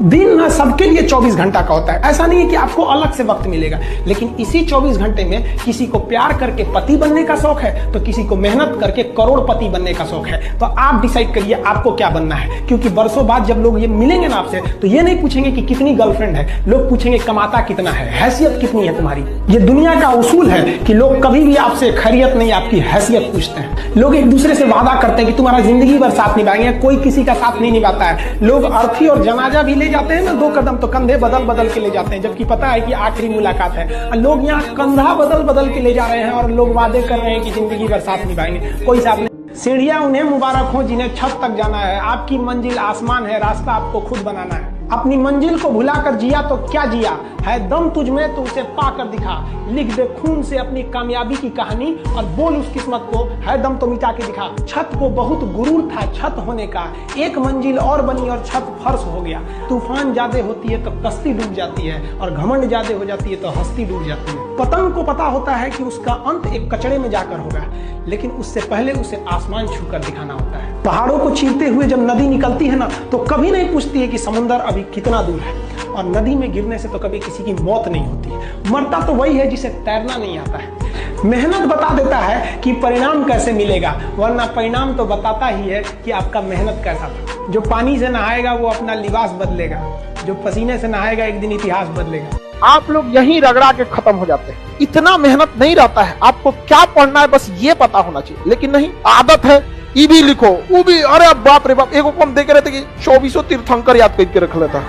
दिन ना सबके लिए 24 घंटा का होता है। ऐसा नहीं है कि आपको अलग से वक्त मिलेगा, लेकिन इसी 24 घंटे में किसी को प्यार करके पति बनने का शौक है तो किसी को मेहनत करके करोड़पति बनने का शौक है। तो आप डिसाइड करिए आपको क्या बनना है, क्योंकि बरसों बाद जब लोग ये मिलेंगे ना आपसे तो ये नहीं पूछेंगे कि कितनी गर्लफ्रेंड है, लोग पूछेंगे कमाता कितना है, हैसियत कितनी है तुम्हारी। ये दुनिया का उसूल है कि लोग कभी भी आपसे खैरियत नहीं आपकी हैसियत पूछते हैं। लोग एक दूसरे से वादा करते हैं कि तुम्हारा जिंदगी भर साथ निभाएंगे, कोई किसी का साथ नहीं निभाता है। लोग अर्थी और जनाजा भी ले जाते हैं ना 2 कदम तो कंधे बदल बदल के ले जाते हैं, जबकि पता है कि आखिरी मुलाकात है। लोग यहाँ कंधा बदल बदल के ले जा रहे हैं और लोग वादे कर रहे हैं कि जिंदगी भर साथ निभाएंगे, कोई साथ नहीं। सीढ़ियां उन्हें मुबारक हो जिन्हें छत तक जाना है, आपकी मंजिल आसमान है, रास्ता आपको खुद बनाना है। अपनी मंजिल को भुलाकर जिया तो क्या जिया, है दम तुझ में तो उसे पाकर दिखा। लिख दे खून से अपनी कामयाबी की कहानी और बोल उस किस्मत को, है दम तो मिटा के दिखा। छत को बहुत गुरूर था छत होने का, एक मंजिल और बनी और छत फर्श हो गया। तूफान ज्यादा होती है तो कश्ती डूब जाती है और घमंड ज्यादा हो जाती है तो हस्ती डूब जाती है। पतंग को पता होता है कि उसका अंत एक कचड़े में जाकर होगा, लेकिन उससे पहले उसे आसमान छूकर दिखाना होता है। पहाड़ों को चीरते हुए जब नदी निकलती है ना तो कभी नहीं पूछती है कि समंदर अभी कितना दूर है, और नदी में गिरने से तो कभी किसी की मौत नहीं होती। मरता तो वही है जिसे तैरना नहीं आता है। मेहनत बता देता है कि परिणाम कैसे मिलेगा, वरना परिणाम तो बताता ही है कि आपका मेहनत कैसा था। जो पानी से नहाएगा वो अपना लिबास बदलेगा, जो पसीने से नहाएगा एक दिन इतिहास बदलेगा। आप लोग यहीं रगड़ा के खत्म हो जाते हैं। इतना मेहनत नहीं रहता है, आपको क्या पढ़ना है बस ये पता होना चाहिए, लेकिन नहीं, आदत है ई भी लिखो वो भी, अरे बाप रे बाप। एक हम देख रहे थे कि 2400 तीर्थंकर याद करके रख लेता।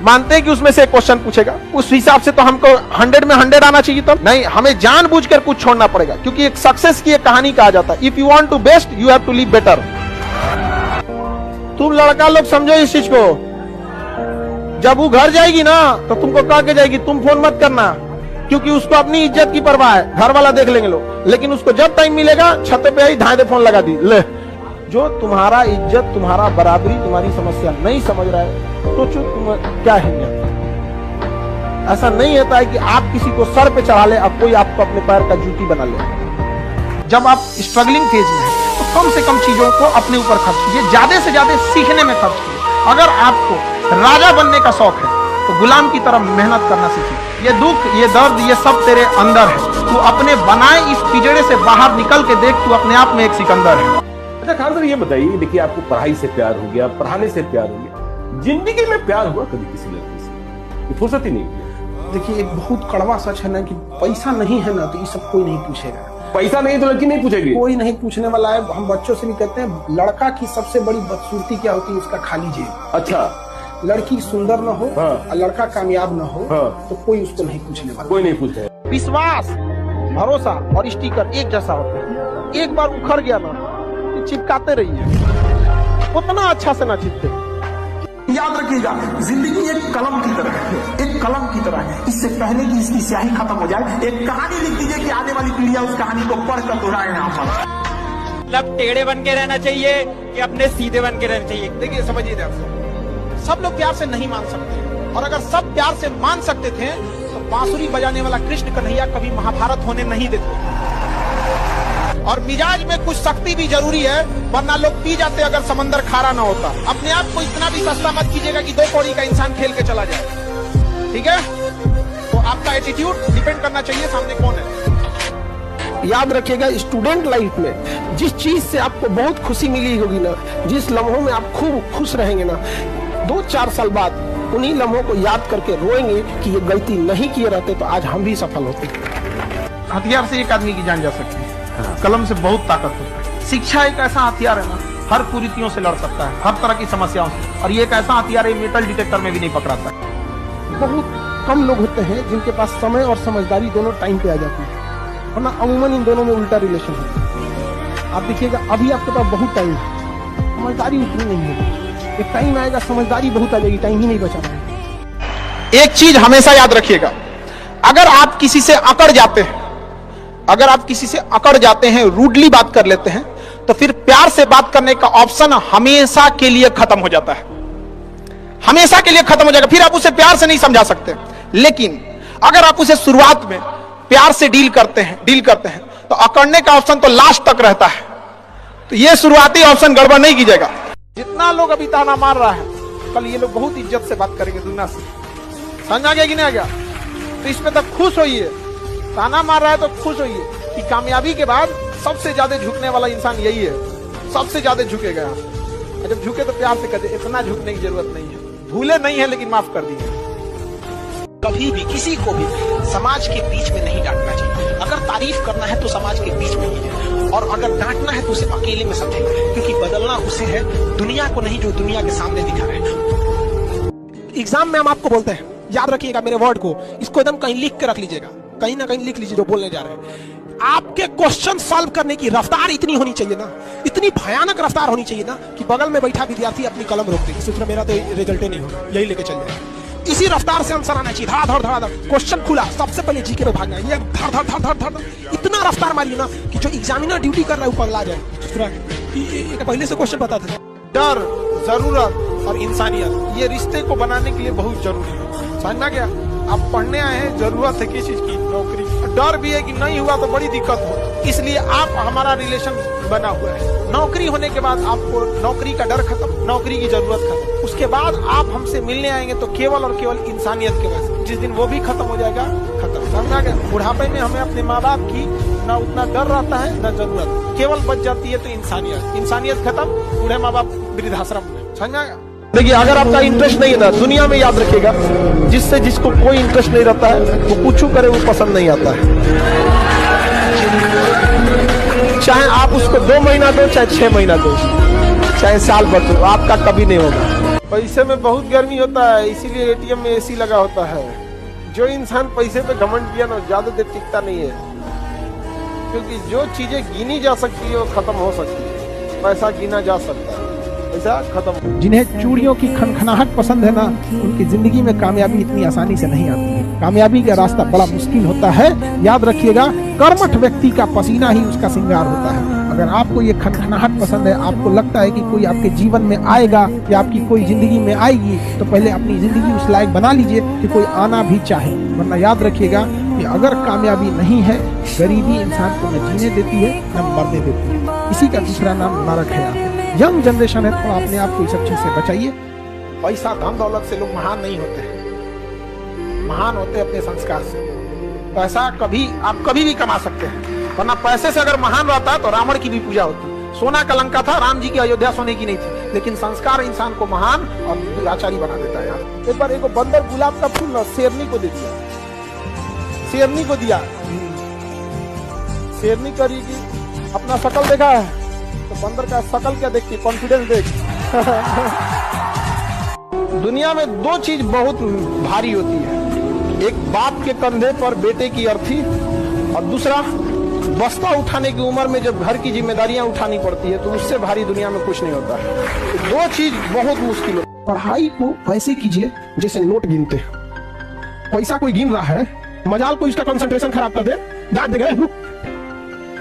मानते हैं कि उसमें से एक क्वेश्चन पूछेगा, उस हिसाब से तो हमको 100 में 100 आना चाहिए। तब नहीं, हमें जानबूझकर कुछ छोड़ना पड़ेगा, क्योंकि एक सक्सेस की एक कहानी कहा जाता है, if you want to best you have to live better. तुम लड़का लोग समझो इस चीज को, जब वो घर जाएगी ना तो तुमको कह के जाएगी तुम फोन मत करना, क्योंकि उसको अपनी इज्जत की परवाह है, घर वाला देख लेंगे लोग। लेकिन उसको जब टाइम मिलेगा छत पे आई ढाई दे फोन लगा दी। ले, जो तुम्हारा इज्जत तुम्हारा बराबरी तुम्हारी समस्या नहीं समझ रहा है तो तुम क्या है। ऐसा नहीं होता है कि आप किसी को सर पे चढ़ा ले और कोई आपको अपने पैर का जूती बना ले। जब आप स्ट्रगलिंग फेज में हैं तो कम से कम चीजों को अपने ऊपर खर्च कीजिए, ज्यादा से ज्यादा सीखने में खर्च कीजिए। अगर आपको राजा बनने का शौक है तो गुलाम की तरह मेहनत करना सीखिए। ये दुख ये दर्द ये सब तेरे अंदर है, तू अपने बनाए इस पिजड़े से बाहर निकल के देख, तू अपने आप में एक सिकंदर है। अच्छा खान साहब ये बताइए, देखिए आपको पढ़ाई से प्यार हो गया, पढ़ाने से प्यार हो गया, जिंदगी में प्यार हुआ कभी किसी लड़की से? फुर्सत ही नहीं हुई। देखिए एक बहुत कड़वा सच है ना कि पैसा नहीं है ना तो ये सब कोई नहीं पूछेगा। पैसा नहीं तो लड़की नहीं पूछेगी, कोई नहीं पूछने वाला है। हम बच्चों से भी कहते हैं लड़का की सबसे बड़ी बदसूरती क्या होती है, उसका खाली जेब। अच्छा, लड़की सुंदर न हो हाँ। और लड़का कामयाब न हो हाँ। तो कोई उसको नहीं पूछने वाला, कोई नहीं पूछे। विश्वास भरोसा और स्टिकर एक जैसा होता है, एक बार उखड़ गया ना तो चिपकाते रहिए, उतना अच्छा से ना चिपके। याद रखिएगा जिंदगी एक कलम की तरह है, एक कलम की तरह है। इससे पहले कि इसकी स्याही खत्म हो जाए एक कहानी लिख दीजिए कि आने वाली पीढ़ियां उस कहानी को पढ़कर दोहराए यहाँ पर। मतलब टेढ़े बन के रहना चाहिए कि अपने सीधे बन के रहना चाहिए। देखिए समझिए ध्यान से, सब लोग प्यार से नहीं मान सकते, और अगर सब प्यार से मान सकते थे तो बांसुरी बजाने वाला कृष्ण कन्हैया कभी महाभारत होने नहीं देते। और मिजाज में कुछ सख्ती भी जरूरी है, वरना लोग पी जाते अगर समंदर खारा ना होता। अपने आप को इतना भी सस्ता मत कीजिएगा कि 2 कौड़ी का इंसान खेल के चला जाए, ठीक है? तो आपका एटीट्यूड डिपेंड करना चाहिए सामने कौन है। याद रखिएगा स्टूडेंट लाइफ में जिस चीज से आपको बहुत खुशी मिली होगी ना, जिस लम्हों में आप खूब खुश रहेंगे ना, 2-4 साल बाद उन्हीं लम्हों को याद करके रोएंगे कि ये गलती नहीं किए रहते तो आज हम भी सफल होते। हथियार से एक आदमी की जान जा सकती है, कलम से बहुत ताकत होती है। शिक्षा एक ऐसा हथियार है ना, हर कुरीतियों से लड़ सकता है, हर तरह की समस्याओं से, और ये एक ऐसा हथियार है मेटल डिटेक्टर में भी नहीं पकड़ाता है। बहुत कम लोग होते हैं जिनके पास समय और समझदारी दोनों टाइम पे आ जाती है, वरना अमूमन इन दोनों में उल्टा रिलेशन है। आप देखिएगा अभी आपके पास बहुत टाइम है, समझदारी उतनी नहीं है, एक टाइम आएगा समझदारी बहुत आ जाएगी, टाइम ही नहीं बचा पाएगा। एक चीज हमेशा याद रखिएगा, अगर आप किसी से अकड़ जाते हैं, अगर आप किसी से अकड़ जाते हैं, रूडली बात कर लेते हैं, तो फिर प्यार से बात करने का ऑप्शन हमेशा के लिए खत्म हो जाता है, हमेशा के लिए खत्म हो जाएगा। फिर आप उसे प्यार से नहीं समझा सकते। लेकिन अगर आप उसे शुरुआत में प्यार से डील करते हैं तो अकड़ने का ऑप्शन तो लास्ट तक रहता है। तो यह शुरुआती ऑप्शन गड़बड़ नहीं कीजिएगा। जितना लोग अभी ताना मार रहा है कल ये लोग बहुत इज्जत से बात करेंगे दुनिया से। समझ आ गया कि नहीं आ गया? तो इसमें तक खुश होइए, ताना मार रहा है तो खुश होइए कि कामयाबी के बाद सबसे ज्यादा झुकने वाला इंसान यही है, सबसे ज्यादा झुकेगा। और जब झुके तो प्यार से कह दे, इतना झुकने की जरूरत नहीं है, भूले नहीं है लेकिन माफ कर दिए। कभी भी किसी को भी समाज के बीच में नहीं डांटना चाहिए। अगर तारीफ करना है तो समाज के बीच में ही है, और अगर डांटना है तो उसे अकेले में समझे, क्योंकि बदलना उसे है, दुनिया को नहीं जो दुनिया के सामने दिखा रहे हैं। एग्जाम में हम आपको बोलते हैं, याद रखिएगा मेरे वर्ड को, इसको एकदम कहीं लिख के रख लीजिएगा, कहीं ना कहीं लिख लीजिए जो बोलने जा रहे हैं। आपके क्वेश्चन सॉल्व करने की रफ्तार इतनी होनी चाहिए ना, इतनी भयानक रफ्तार होनी चाहिए ना कि बगल में बैठा विद्यार्थी अपनी कलम रोक दे, सूत्र मेरा तो रिजल्ट नहीं होगा, यही लेके चल जाए। इसी रफ्तार से आंसर आना चाहिए, धड़ क्वेश्चन खुला, सबसे पहले जीके में भागना, ये धड़ इतना रफ्तार मारिए ना कि जो एग्जामिनर ड्यूटी कर रहा है वो पगला जाए। पहले से क्वेश्चन पता था। डर, जरूरत और इंसानियत, ये रिश्ते को बनाने के लिए बहुत जरूरी है। समझ में आ गया? आप पढ़ने आए हैं, जरूरत है किसी चीज की, नौकरी, डर भी है कि नहीं हुआ तो बड़ी दिक्कत हो, इसलिए आप हमारा रिलेशन बना हुआ है। नौकरी होने के बाद आपको नौकरी का डर खत्म, नौकरी की जरूरत खत्म, उसके बाद आप हमसे मिलने आएंगे तो केवल और केवल इंसानियत के वजह से। जिस दिन वो भी खत्म हो जाएगा, खत्म। समझ आ गया? बुढ़ापे में हमें अपने माँ बाप की ना उतना डर रहता है ना जरूरत, केवल बच जाती है तो इंसानियत। इंसानियत खत्म, बूढ़े माँ बाप वृद्धाश्रम में। समझ आ गया? देखिए, अगर आपका इंटरेस्ट नहीं है ना, दुनिया में याद रखिएगा, जिसको कोई इंटरेस्ट नहीं रहता है वो कुछ करे वो पसंद नहीं आता है। चाहे आप उसको 2 महीना दो, चाहे 6 महीना दो, चाहे साल भर दो, आपका कभी नहीं होगा। पैसे में बहुत गर्मी होता है, इसीलिए एटीएम में एसी लगा होता है। जो इंसान पैसे पे घमंड किया ना, ज्यादा देर टिकता नहीं है, क्योंकि जो चीजें गिनी जा सकती है वो खत्म हो सकती है। पैसा गिना जा सकता है, पैसा खत्म। जिन्हें चूड़ियों की खनखनाहट पसंद है ना, उनकी जिंदगी में कामयाबी इतनी आसानी से नहीं आती है। कामयाबी का रास्ता बड़ा मुश्किल होता है, याद रखिएगा। कर्मठ व्यक्ति का पसीना ही उसका श्रृंगार होता है। अगर आपको ये खनखनाहट पसंद है, आपको लगता है कि कोई आपके जीवन में आएगा या आपकी कोई जिंदगी में आएगी, तो पहले अपनी जिंदगी उस लायक बना लीजिए कि कोई आना भी चाहे। वरना याद रखिएगा कि अगर कामयाबी नहीं है, गरीबी इंसान को न जीने देती है न मरने देती है। इसी का दूसरा नाम नरक है। यंग जनरेशन है, थोड़ा अपने आप को इस सब चीज से बचाइए। पैसा धन दौलत से लोग महान नहीं होते हैं, महान होते अपने संस्कार से। पैसा आप कभी भी कमा सकते हैं, वरना पैसे से अगर महान रहता तो रावण की भी पूजा होती। सोना का लंका था, राम जी की अयोध्या सोने की नहीं थी, लेकिन संस्कार इंसान को महान और दुराचारी बना देता है। यार, एक बार एक बंदर गुलाब का फूल ना शेरनी को दे दिया, शेरनी को दिया। शेरनी करेगी, अपना शकल देखा है तो बंदर का शकल क्या देखती, कॉन्फिडेंस देख। दुनिया में 2 चीज बहुत भारी होती है, एक बाप के कंधे पर बेटे की अर्थी, और दूसरा बस्ता उठाने की उम्र में जब घर की जिम्मेदारियां उठानी पड़ती है, तो उससे भारी दुनिया में कुछ नहीं होता है। 2 चीज बहुत मुश्किल है। पढ़ाई को वैसे कीजिए जैसे नोट गिनते हैं। पैसा कोई गिन रहा है, मजाल को इसका कंसंट्रेशन खराब कर दे, डांट देगा।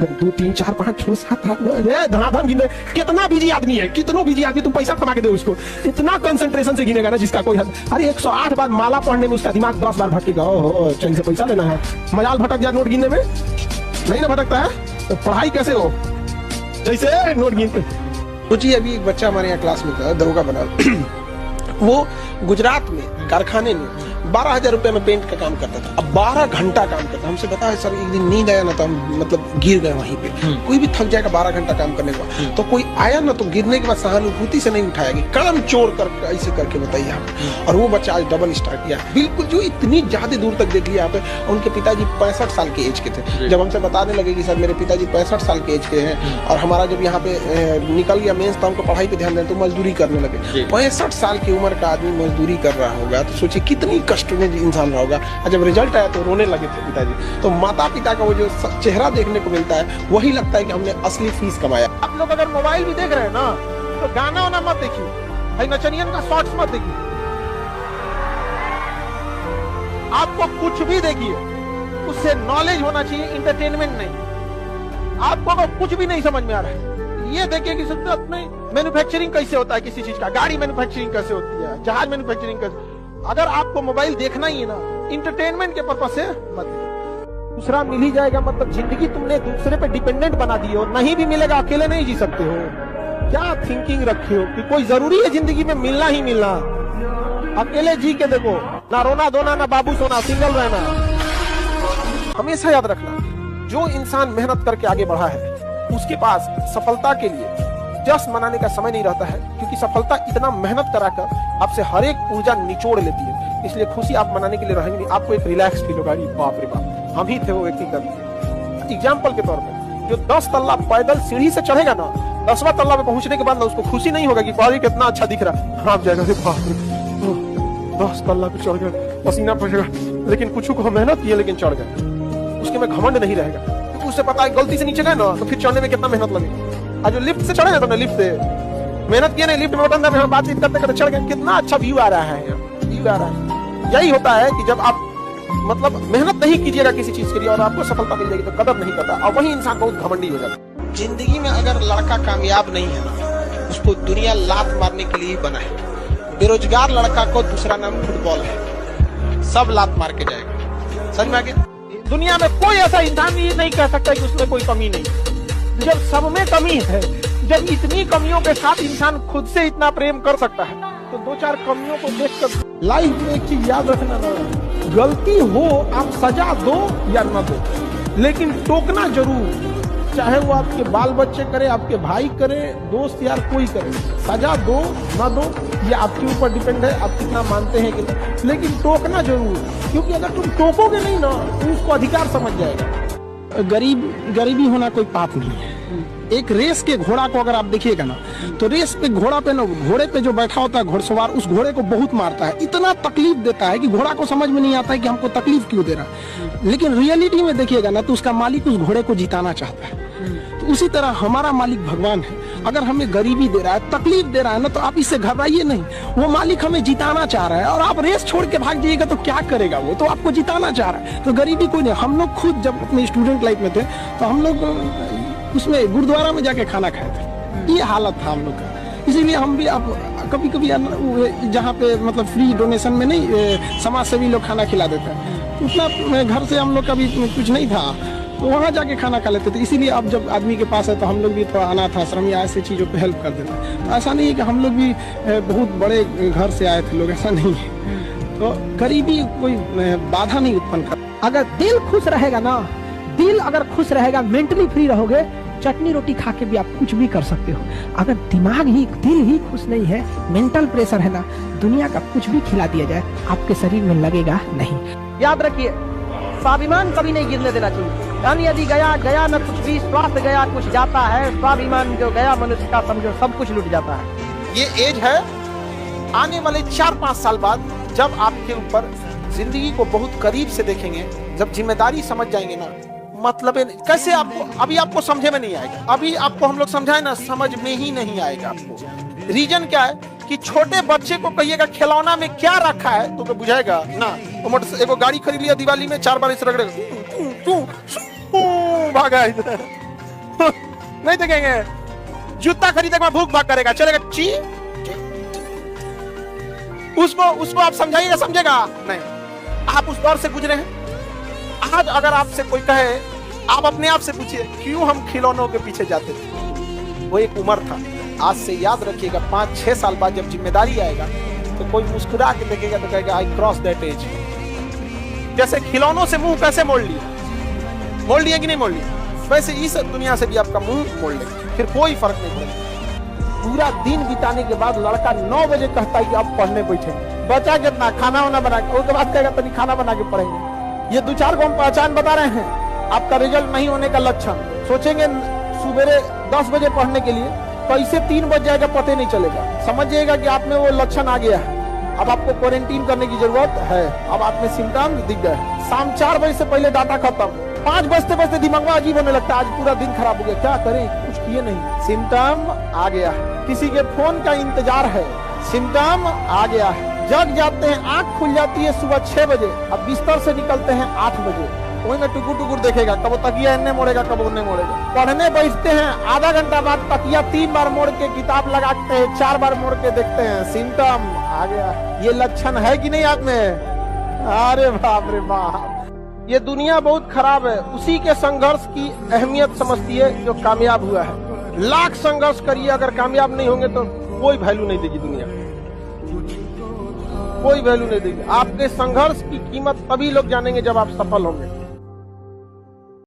2 3 4 5 6 7 8 9 धनाधन गिने। कितना बिजी आदमी है, कितना बिजी आदमी, तुम पैसा कमा के दे उसको, इतना कंसंट्रेशन से गिनेगा ना जिसका कोई हद। अरे 108 बार माला पढ़ने में उसका दिमाग 10 बार भटकेगा। ओहो, चैन से पैसा लेना है, मजाल भटक जाए नोट गिनने में, नहीं ना भटकता है तो पढ़ाई कैसे हो, जैसे नोट गिनते। सोचिए, अभी एक बच्चा हमारे यहाँ क्लास में था, दरोगा बना। वो गुजरात में कारखाने में 12,000 रुपए में पेंट का काम करता था। अब 12 घंटा काम करता। हमसे पता है सर, एक दिन नींद आया ना तो हम मतलब गिर गए वहीं पे। कोई भी थक जाएगा 12 घंटा काम करने के बाद, तो कोई आया ना तो गिरने के बाद सहानुभूति से नहीं उठाया कि काम चोर कर ऐसे करके बताइए आप। और वो बच्चा आज डबल स्टार किया, बिल्कुल जो इतनी ज्यादा दूर तक देख लिया आप। उनके पिताजी 65 साल के एज के थे। जब हमसे बताने लगे कि सर मेरे पिताजी 65 साल के एज के हैं और हमारा जब यहाँ पे निकल गया मेंस तो हमको पढ़ाई पे ध्यान दें, तो मजदूरी करने लगे। 65 साल की उम्र का आदमी मजदूरी कर रहा होगा तो सोचिए कितनी कष्ट में इंसान रहा होगा। जब रिजल्ट आया तो रोने लगे थे पिताजी। तो माता पिता का वो जो चेहरा देखने को मिलता है, वही लगता है कि हमने असली फीस कमाया। आप लोग अगर मोबाइल भी देख रहे हैं ना, तो गाना वाना मत देखिए, भाई नचनियन का शॉर्ट्स मत देखिए। आपको कुछ भी देखिए, उससे नॉलेज होना चाहिए, इंटरटेनमेंट नहीं। आपको अगर कुछ भी नहीं समझ में आ रहा है, ये देखिए कि मैन्युफैक्चरिंग कैसे होता है किसी चीज का, गाड़ी मैन्युफैक्चरिंग कैसे होती है, जहाज मैन्युफैक्चरिंग कैसे। अगर आपको मोबाइल देखना ही है ना, इंटरटेनमेंट के पर्पज से मत। दूसरा मिल ही जाएगा, मतलब जिंदगी तुमने दूसरे पे डिपेंडेंट बना दी हो, नहीं भी मिलेगा, अकेले नहीं जी सकते हो। क्या थिंकिंग रखे हो कि कोई जरूरी है जिंदगी में मिलना ही मिलना। अकेले जी के देखो, ना रोना धोना, ना बाबू सोना, सिंगल रहना। हमेशा याद रखना, जो इंसान मेहनत करके आगे बढ़ा है उसके पास सफलता के लिए जश्न मनाने का समय नहीं रहता है, क्योंकि सफलता इतना मेहनत कराकर आपसे हर एक ऊर्जा निचोड़ लेती है। इसलिए खुशी आप मनाने के लिए रहेंगे नहीं, आपको एक रिलैक्स फील होगा। बाप रे बाप, हम ही थे वो व्यक्ति कर। एग्जाम्पल के तौर पर जो 10 तल्ला पैदल सीढ़ी से चढ़ेगा ना, 10वां तल्ला पे पहुंचने के बाद ना उसको खुशी नहीं होगा कि बाहर कितना अच्छा दिख रहा है। आप जाएगा 10 तल्ला पे चढ़ गए, पसीना पड़ेगा, लेकिन कुछ को मेहनत किए लेकिन चढ़ गए, उसके में घमंड नहीं रहेगा, क्योंकि उसे पता है गलती से नीचे गए ना तो फिर चढ़ने में कितना मेहनत लगेगा। आज जो लिफ्ट से चढ़े ना, तो लिफ्ट से मेहनत किए नहीं, लिफ्ट में बटन दबाया, बातचीत करते करते चढ़ गए, कितना अच्छा व्यू आ रहा है, व्यू आ रहा है। यही होता है कि जब आप मतलब मेहनत नहीं कीजिएगा किसी चीज के लिए और आपको सफलता मिल जाएगी तो कदर नहीं करता, और वही इंसान बहुत घमंडी हो जाता है। जिंदगी में अगर लड़का कामयाब नहीं है ना, उसको दुनिया लात मारने के लिए बना है। बेरोजगार लड़का को दूसरा नाम फुटबॉल है, सब लात मार के जाएगा। समझ में आ गया? दुनिया में कोई ऐसा इंसान ये नहीं कह सकता कि उसमें कोई कमी नहीं। जब सब में कमी है, जब इतनी कमियों के साथ इंसान खुद से इतना प्रेम कर सकता है, तो 2-4 कमियों को देखकर लाइफ में एक चीज याद रखना ना, गलती हो आप सजा दो या न दो, लेकिन टोकना जरूर। चाहे वो आपके बाल बच्चे करे, आपके भाई करे, दोस्त यार कोई करे, सजा दो ना दो ये आपके ऊपर डिपेंड है, आप कितना मानते हैं कि नहीं, लेकिन टोकना जरूर, क्योंकि अगर तुम टोकोगे नहीं ना तो उसको अधिकार समझ जाएगा। गरीबी होना कोई पाप नहीं है। एक रेस के घोड़ा को अगर आप देखिएगा ना, तो रेस पे घोड़ा पे ना, घोड़े पे जो बैठा होता है घोड़सवार, उस घोड़े को बहुत मारता है, इतना तकलीफ देता है कि घोड़ा को समझ में नहीं आता है कि हमको तकलीफ क्यों दे रहा है। लेकिन रियलिटी में देखिएगा ना, तो उसका मालिक उस घोड़े को जिताना चाहता है। तो उसी तरह हमारा मालिक भगवान है, अगर हमें गरीबी दे रहा है, तकलीफ दे रहा है ना, तो आप इससे घबराइए नहीं। वो मालिक हमें जिताना चाह रहा है, और आप रेस छोड़ के भाग जाइएगा तो क्या करेगा वो, तो आपको जिताना चाह रहा है। तो गरीबी कोई नहीं। हम लोग खुद जब अपने स्टूडेंट लाइफ में थे तो हम लोग उसमें गुरुद्वारा में जाके खाना खाए थे, ये हालत था हम लोग का। इसीलिए हम भी अब कभी कभी जहाँ पे मतलब फ्री डोनेशन में नहीं, समाज सेवी लोग खाना खिला देते हैं, उतना घर से हम लोग का भी कुछ नहीं था, तो वहाँ जाके खाना खा लेते थे। इसीलिए अब जब आदमी के पास है तो हम लोग भी थोड़ा अनाथ आश्रम या ऐसी चीज़ों पे हेल्प कर देते हैं। तो ऐसा नहीं है कि हम लोग भी बहुत बड़े घर से आए थे लोग, ऐसा नहीं है। तो गरीबी कोई बाधा नहीं उत्पन्न कर। अगर दिल खुश रहेगा ना, दिल अगर खुश रहेगा, मेंटली फ्री रहोगे, चटनी रोटी खा के भी आप कुछ भी कर सकते हो। अगर दिल ही खुश नहीं है, मेंटल प्रेशर है ना, दुनिया का कुछ भी खिला दिया जाए आपके शरीर में लगेगा नहीं। याद रखिए, स्वाभिमान कभी नहीं गिरने देना चाहिए। यानी यदि गया न कुछ भी, स्वास्थ्य गया कुछ जाता है, स्वाभिमान जो गया मनुष्य का समझो सब कुछ लुट जाता है। ये एज है, आने वाले 4-5 साल बाद जब आपके ऊपर जिंदगी को बहुत करीब से देखेंगे, जब जिम्मेदारी समझ जाएंगे ना, मतलब कैसे आपको, अभी आपको समझे में नहीं आएगा, अभी आपको हम लोग समझाए ना, समझ में ही नहीं आएगा आपको। रीजन क्या है कि छोटे बच्चे को कहिएगा खिलौना में क्या रखा है तो बुझाएगा ना। तो एगो गाड़ी खरीद लिया दिवाली में, 4 बार इस रगड़ेगा, भागा इधर नहीं देखेंगे। जूता खरीदेगा भूख भाग करेगा, चलेगा ची, उसको आप समझाइएगा, समझेगा नहीं। आप उस दौर से गुजरे हैं। आज अगर आपसे कोई कहे, आप अपने आप से पूछिए क्यों हम खिलौनों के पीछे जाते थे। वो एक उम्र था। आज से याद रखिएगा, 5-6 साल बाद जब जिम्मेदारी आएगा तो कोई मुस्कुरा के देखेगा तो कहेगा आई क्रॉस दैट एज। जैसे खिलौनों से मुंह कैसे मोड़ लिया कि नहीं मोड़ लिया, वैसे इस दुनिया से भी आपका मुंह मोड़ ले, फिर कोई फर्क नहीं पड़ेगा। पूरा दिन बिताने के बाद लड़का 9 बजे कहता है कि अब पढ़ने बैठे, बचा कितना, खाना वाना बना के, उसके बाद कहेगा तनी खाना बना के पढ़ेंगे। ये 2-4 को हम पहचान बता रहे हैं आपका रिजल्ट नहीं होने का लक्षण। सोचेंगे सुबह 10 बजे पढ़ने के लिए, कैसे 3 बज जाएगा पता नहीं चलेगा। समझिएगा कि आप में वो लक्षण आ गया है, अब आपको क्वारंटीन करने की जरूरत है। अब आप में सिम्टम दिख गए। शाम 4 बजे से पहले डाटा खत्म, 5 बजते दिमाग में अजीब होने लगता है, आज पूरा दिन खराब हो गया, क्या करें, कुछ किए नहीं, सिम्टम आ गया है। किसी के फोन का इंतजार है, सिम्टम आ गया है। जग जाते हैं, आंख खुल जाती है सुबह 6 बजे, अब बिस्तर से निकलते हैं 8 बजे, वही में टुकुर देखेगा, कब तकिया इन्ने मोड़ेगा, कब उन्ने मोड़ेगा। पढ़ने बैठते हैं, आधा घंटा बाद तकिया 3 बार मोड़ के किताब लगाते हैं, 4 बार मोड़ के देखते हैं, सिम्टम आ गया। ये लक्षण है कि नहीं आप में? अरे बाप रे बाप, ये दुनिया बहुत खराब है। उसी के संघर्ष की अहमियत समझती है जो कामयाब हुआ है। लाख संघर्ष करिए, अगर कामयाब नहीं होंगे तो कोई वैल्यू नहीं देगी दुनिया। कोई वैल्यू नहीं देगी। आपके संघर्ष की कीमत तभी लोग जानेंगे जब आप सफल होंगे।